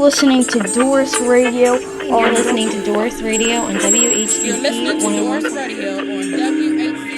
listening to DORiS Radio. You're listening to DORiS Radio on WHCP. You're listening to DORiS Radio on WHCP.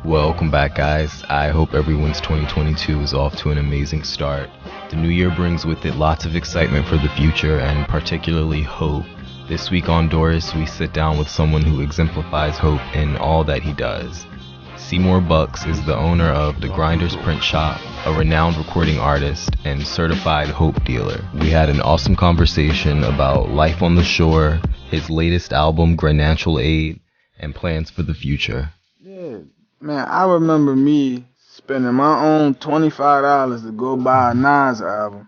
Welcome back, guys. I hope everyone's 2022 is off to an amazing start. The new year brings with it lots of excitement for the future and particularly hope. This week on DORiS, we sit down with someone who exemplifies hope in all that he does. Semore Buckz is the owner of DaGrinders Printshop, a renowned recording artist and certified hope dealer. We had an awesome conversation about life on the shore, his latest album, Grinancial Aid, and plans for the future. Yeah, man, I remember me spending my own $25 to go buy a Nas album.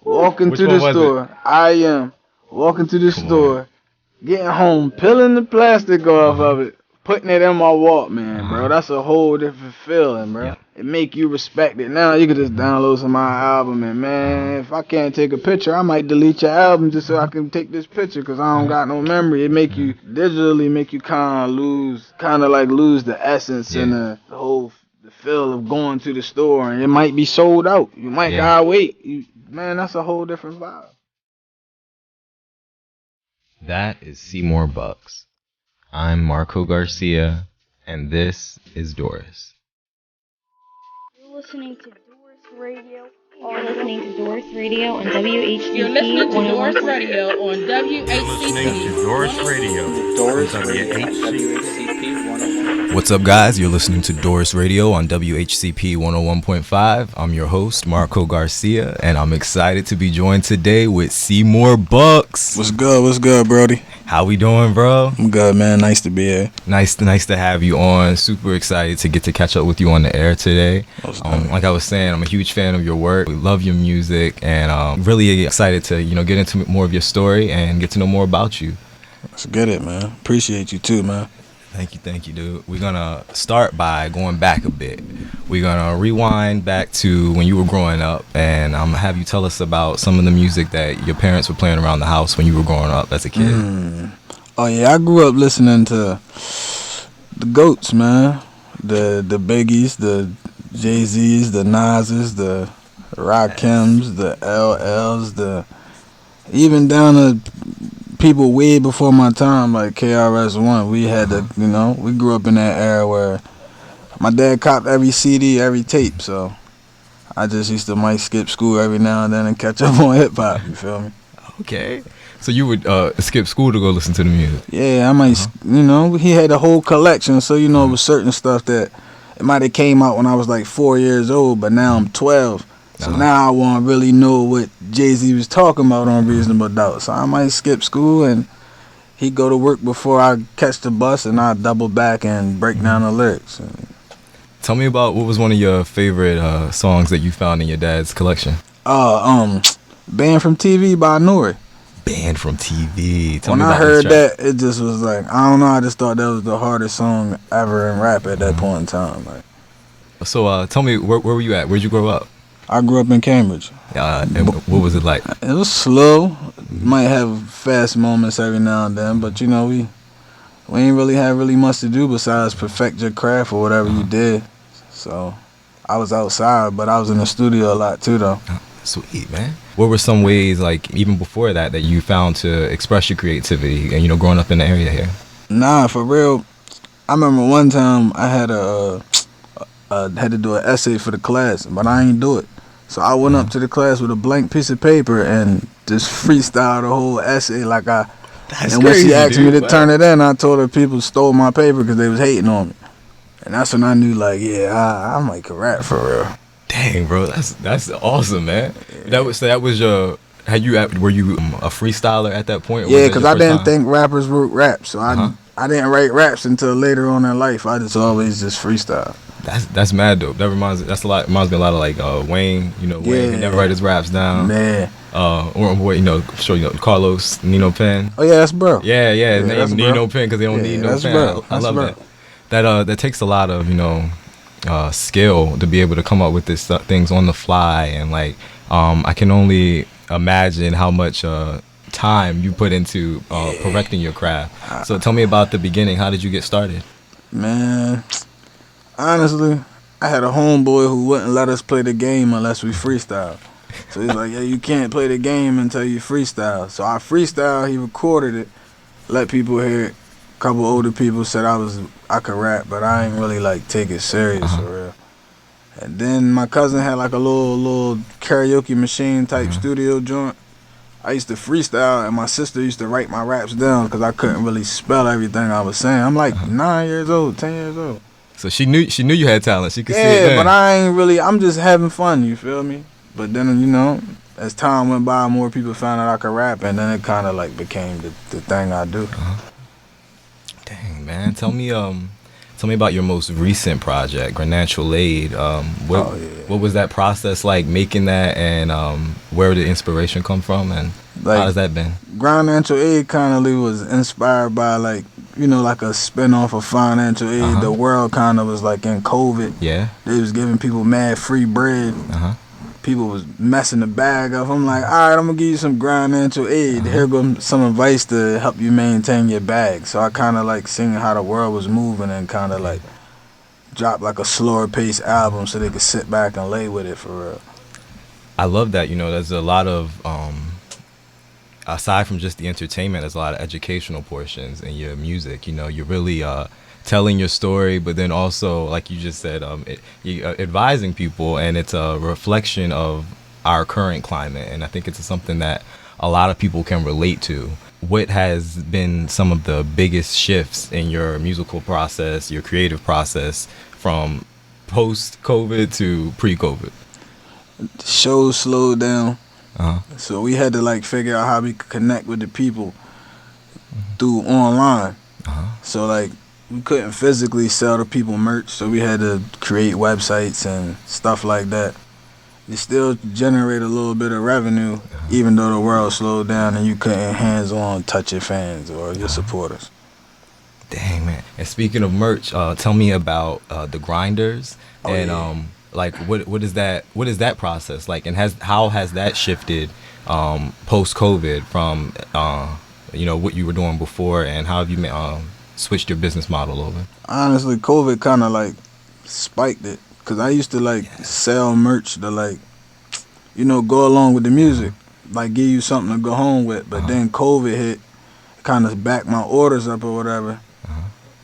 Walking to the store, walking to the store, getting home, peeling the plastic off of it, putting it in my Walkman, bro. That's a whole different feeling, bro. It make you respect it. Now you can just download some of my album, and man, if I can't take a picture, I might delete your album just so I can take this picture, because I don't got no memory. It make you digitally make you kind of lose the essence and the whole the feel of going to the store, and it might be sold out. You might gotta wait. Man, that's a whole different vibe. That is Semore Buckz. I'm Marco Garcia, and this is DORiS. You're listening to DORiS Radio. You're listening to DORiS Radio on WHCP. You're listening to DORiS Radio on WHCP. DORiS Radio. DORiS Radio on WHCP 101. What's up, guys? You're listening to DORiS Radio on WHCP 101.5. I'm your host, Marco Garcia, and I'm excited to be joined today with Semore Buckz. What's good? What's good, Brody? How we doing, bro? I'm good, man. Nice to be here. Nice to have you on. Super excited to get to catch up with you on the air today. Like I was saying, I'm a huge fan of your work. We love your music, and really excited to get into more of your story and get to know more about you. Let's get it, man. Appreciate you too, man. Thank you, dude. We're gonna start by going back a bit. We're gonna rewind back to when you were growing up, and I'm gonna have you tell us about some of the music that your parents were playing around the house when you were growing up as a kid. Oh yeah, I grew up listening to the GOATs, man. The Biggies, the Jay-Z's, the Nas's, the Rakims, the LLs, even down to people way before my time, like KRS-One. We had we grew up in that era where my dad copped every CD, every tape, so I just used to might skip school every now and then and catch up on hip-hop, you feel me? Okay. So you would skip school to go listen to the music? Yeah, I might, he had a whole collection, so, it was certain stuff that it might have came out when I was like 4 years old, but now I'm 12. So now I want to really know what Jay-Z was talking about on Reasonable Doubt. So I might skip school and he go to work before I catch the bus, and I double back and break down the lyrics. Tell me about what was one of your favorite songs that you found in your dad's collection. Banned from TV by Nori. Banned from TV. When I heard that, it just was like, I don't know, I just thought that was the hardest song ever in rap at that point in time. Like. So tell me, where were you at? Where'd you grow up? I grew up in Cambridge. And what was it like? It was slow. Might have fast moments every now and then, but we ain't really have much to do besides perfect your craft or whatever you did. So I was outside, but I was in the studio a lot too, though. Sweet, man. What were some ways, like even before that you found to express your creativity and growing up in the area here? Nah, for real. I remember one time I had had to do an essay for the class, but I ain't do it. So I went up to the class with a blank piece of paper and just freestyled the whole essay and when she asked me to turn it in, I told her people stole my paper because they was hating on me. And that's when I knew, I might can rap for real. Dang, bro, that's awesome, man. Yeah. Were you a freestyler at that point? Yeah, because I didn't think rappers wrote raps, so I didn't write raps until later on in life. I just always just freestyle. That's mad dope. That reminds me a lot of Wayne. Wayne, he never write his raps down. Man. Carlos, Nino Pen. Oh yeah, that's bro. Yeah, his name Nino Pen because they don't need no pen. Bro. I love that. That takes a lot of skill to be able to come up with this things on the fly, and like I can only imagine how much time you put into perfecting your craft. So tell me about the beginning. How did you get started? Man, honestly, I had a homeboy who wouldn't let us play the game unless we freestyle. So he's like, yeah, you can't play the game until you freestyle. So I freestyle, he recorded it, let people hear it. A couple older people said I could rap, but I ain't really like take it serious for real. And then my cousin had like a little karaoke machine type studio joint. I used to freestyle, and my sister used to write my raps down because I couldn't really spell everything I was saying. I'm like 9 years old, 10 years old. So she knew you had talent. She could see it. Yeah, but I ain't really. I'm just having fun. You feel me? But then, you know, as time went by, more people found out I could rap, and then it kind of like became the thing I do. Dang, man. Tell me about your most recent project, Grinancial Aid. What was that process like, making that, and where did the inspiration come from, and Like, how has that been? Grinancial Aid kind of was inspired by, like, you know, like a spinoff of financial aid. The world kind of was like in COVID. Yeah. They was giving people mad free bread. People was messing the bag up. I'm like, all right, I'm gonna give you some Grinancial Aid. Here goes some advice to help you maintain your bag. So I kind of like seeing how the world was moving and kind of like dropped like a slower paced album so they could sit back and lay with it for real. I love that. You know, there's a lot of aside from just the entertainment, there's a lot of educational portions in your music. You know, you're really telling your story, but then also, like you just said, advising people, and it's a reflection of our current climate, and I think it's something that a lot of people can relate to. What has been some of the biggest shifts in your musical process, your creative process, from post-COVID to pre-COVID? Shows slowed down, so we had to like figure out how we could connect with the people through online. So like, we couldn't physically sell to people merch, so we had to create websites and stuff like that. You still generate a little bit of revenue, even though the world slowed down and you couldn't hands-on touch your fans or your supporters. Dang, man. And speaking of merch, tell me about DaGrinders, like what is that process like, and how has that shifted post-COVID from you know, what you were doing before, and how have you switched your business model over? Honestly, COVID kind of like spiked it, because I used to like sell merch to like, you know, go along with the music, like give you something to go home with. But then COVID hit, kind of backed my orders up or whatever.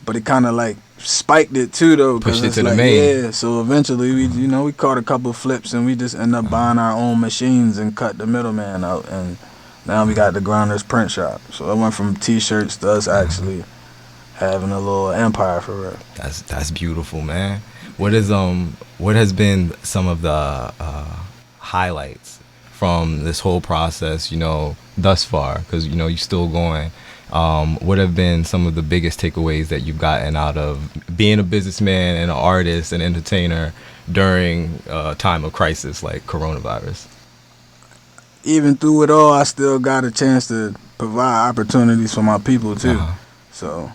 But it kind of like spiked it too though, pushed it it's to like, the main. yeah. So eventually we caught a couple flips, and we just end up buying our own machines and cut the middleman out, and now we got the DaGrinders Printshop. So it went from t-shirts to us actually having a little empire for real. That's beautiful, man. What has been some of the highlights from this whole process, you know, thus far? Because, you know, you're still going. What have been some of the biggest takeaways that you've gotten out of being a businessman and an artist and entertainer during a time of crisis like coronavirus? Even through it all, I still got a chance to provide opportunities for my people too. So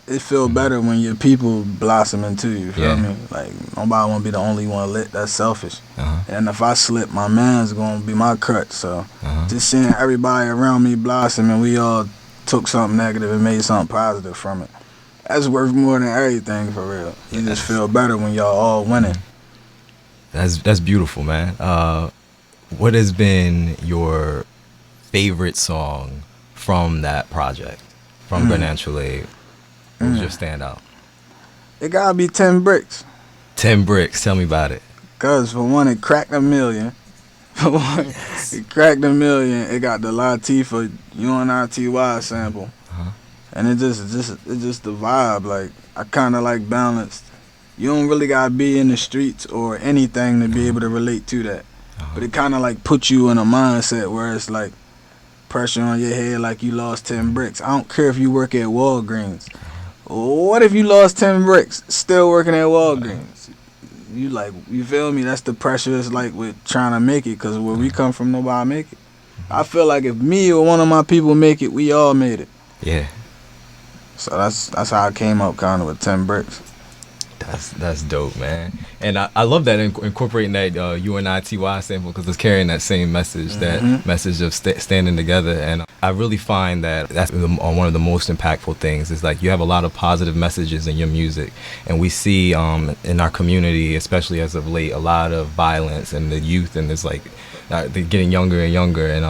it feel better when your people blossoming too, you feel me? Like, nobody want to be the only one lit. That's selfish. And if I slip, my man's going to be my crutch. So just seeing everybody around me blossom, and we all took something negative and made something positive from it, that's worth more than everything for real. You just feel better when y'all all winning. That's beautiful, man. What has been your favorite song from that project, from Grinancial Aid? What was your standout? It gotta be 10 Bricks. 10 Bricks. Tell me about it. Cause for one, it cracked $1 million. For one, it cracked $1 million. It got the Latifah UNITY sample, and it just the vibe. Like, I kind of like balanced. You don't really gotta be in the streets or anything to be able to relate to that. But it kind of like puts you in a mindset where it's like pressure on your head, like you lost 10 bricks. I don't care if you work at Walgreens. What if you lost 10 bricks still working at Walgreens? You feel me? That's the pressure it's like with trying to make it, because where we come from, nobody make it. I feel like if me or one of my people make it, we all made it. Yeah. So that's how I came up kind of with 10 bricks. That's dope, man. And I love that incorporating that UNITY sample, because it's carrying that same message, that message of standing together. And I really find that that's one of the most impactful things, is like you have a lot of positive messages in your music. And we see in our community, especially as of late, a lot of violence in the youth, and it's like they're getting younger and younger. And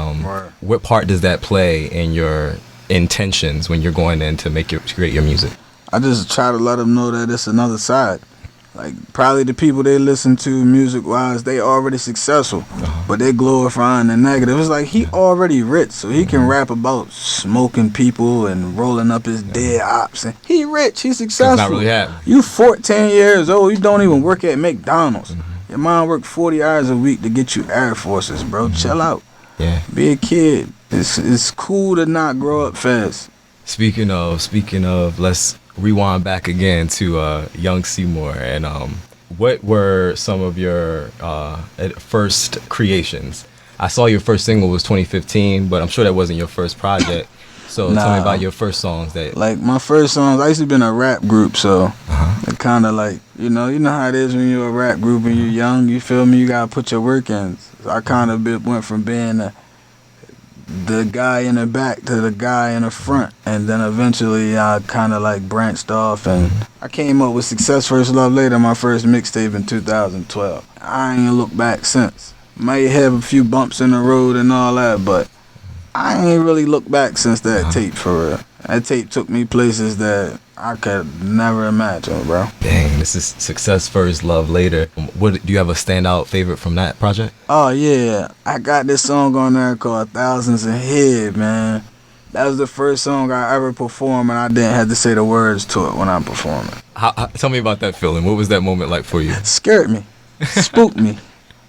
what part does that play in your intentions when you're going in to create your music? I just try to let them know that it's another side. Like, probably the people they listen to music-wise, they already successful, but they glorifying the negative. It's like, he already rich, so he can rap about smoking people and rolling up his dead ops. And he rich, he successful. It's not really happening. You 14 years old, you don't even work at McDonald's. Your mom worked 40 hours a week to get you Air Forces, bro. Chill out. Yeah. Be a kid. It's cool to not grow up fast. Speaking of, let's rewind back again to young Semore, and what were some of your first creations? I saw your first single was 2015, but I'm sure that wasn't your first project. So tell me about your first songs. Like my first songs, I used to be in a rap group, so it kind of like, you know how it is when you're a rap group and you're young, you feel me, you gotta put your work in. So I kind of went from being the guy in the back to the guy in the front, and then eventually I kind of like branched off, and I came up with Success First Love Later, my first mixtape in 2012. I ain't looked back since. Might have a few bumps in the road and all that, but I ain't really looked back since that tape, for real. That tape took me places that I could never imagine, bro. Dang, this is Success First, Love Later. Do you have a standout favorite from that project? Oh, yeah. I got this song on there called Thousands Ahead, man. That was the first song I ever performed, and I didn't have to say the words to it when I performed it. Tell me about that feeling. What was that moment like for you? Scared me. Spooked me.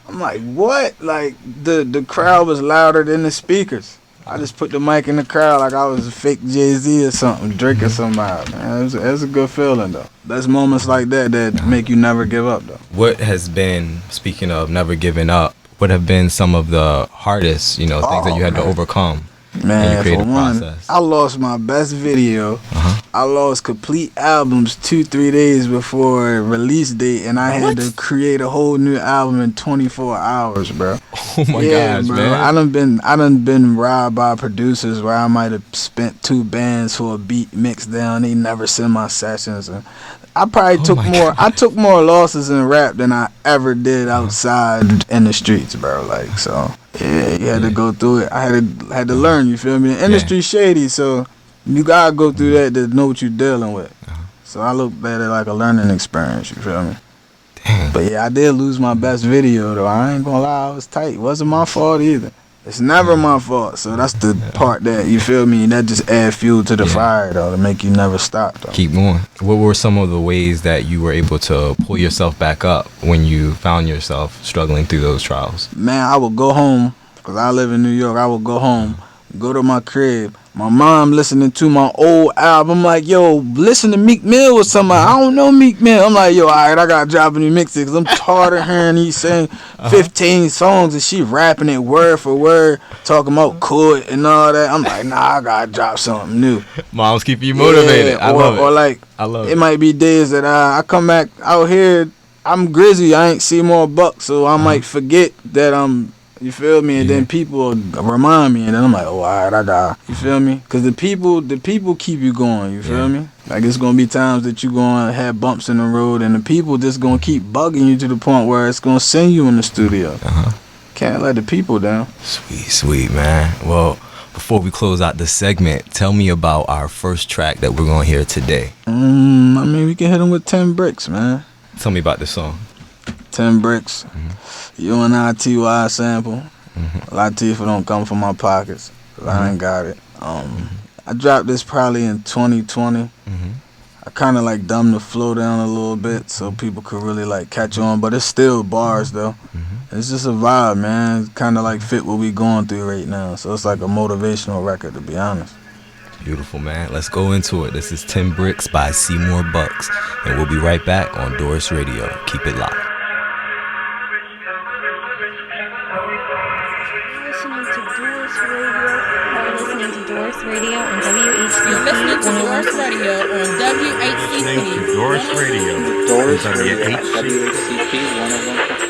I'm like, what? Like, the crowd was louder than the speakers. I just put the mic in the crowd like I was a fake Jay-Z or something, Drake or somebody. Man, it was a good feeling, though. There's moments like that make you never give up, though. What has been, speaking of never giving up, what have been some of the hardest, things that you had to overcome in your creative process? I lost my best video. I lost complete albums 2-3 days before release date, and I had to create a whole new album in 24 hours, bro. Oh my gosh, bro. man! I done been robbed by producers where I might have spent 2 bands for a beat mixed down. They never send my sessions, and I probably took more losses in rap than I ever did outside in the streets, bro. Like, so yeah, you had to go through it. I had to learn. You feel me? The industry's shady, so you gotta go through that to know what you're dealing with. So I look at it like a learning experience. You feel me? Damn. But yeah, I did lose my best video though. I ain't gonna lie, I was tight. It wasn't my fault either. It's never my fault. So that's the part that, you feel me, that just add fuel to the fire though, to make you never stop though. Keep going. What were some of the ways that you were able to pull yourself back up when you found yourself struggling through those trials? Man, I would go home, because I live in New York. I would go home, go to my crib. My mom listening to my old album. I'm like, yo, listen to Meek Mill or somebody. I don't know Meek Mill. I'm like, yo, all right, I got to drop a new mixtape, because I'm tired of hearing he saying 15 songs and she rapping it word for word, talking about court and all that. I'm like, nah, I got to drop something new. Mom's keeping you motivated. I love it. Or like, I love it might be days that I come back out here, I'm Grizzy, I ain't Semore Buckz, so I might forget that I'm, you feel me? And then people remind me, and then I'm like, oh, all right, I got, you feel me? Because the people keep you going, you feel me? Like, it's going to be times that you're going to have bumps in the road, and the people just going to keep bugging you to the point where it's going to send you in the studio. Can't let the people down. Sweet, man. Well, before we close out the segment, tell me about our first track that we're going to hear today. I mean, we can hit them with 10 bricks, man. Tell me about this song. 10 bricks. UNITY sample. Latifah don't come from my pockets. I ain't got it. I dropped this probably in 2020. I kind of like dumbed the flow down a little bit so people could really like catch on, but it's still bars though. It's just a vibe, man. It kind of like fit what we going through right now. So it's like a motivational record, to be honest. Beautiful, man. Let's go into it. This is 10 Bricks by Semore Buckz, and we'll be right back on DORiS Radio. Keep it locked. You're listening to DORiS Radio. You're listening to DORiS Radio on WHCP You're listening to DORiS Radio on WHCP. DORiS Radio at WHCP 101.1.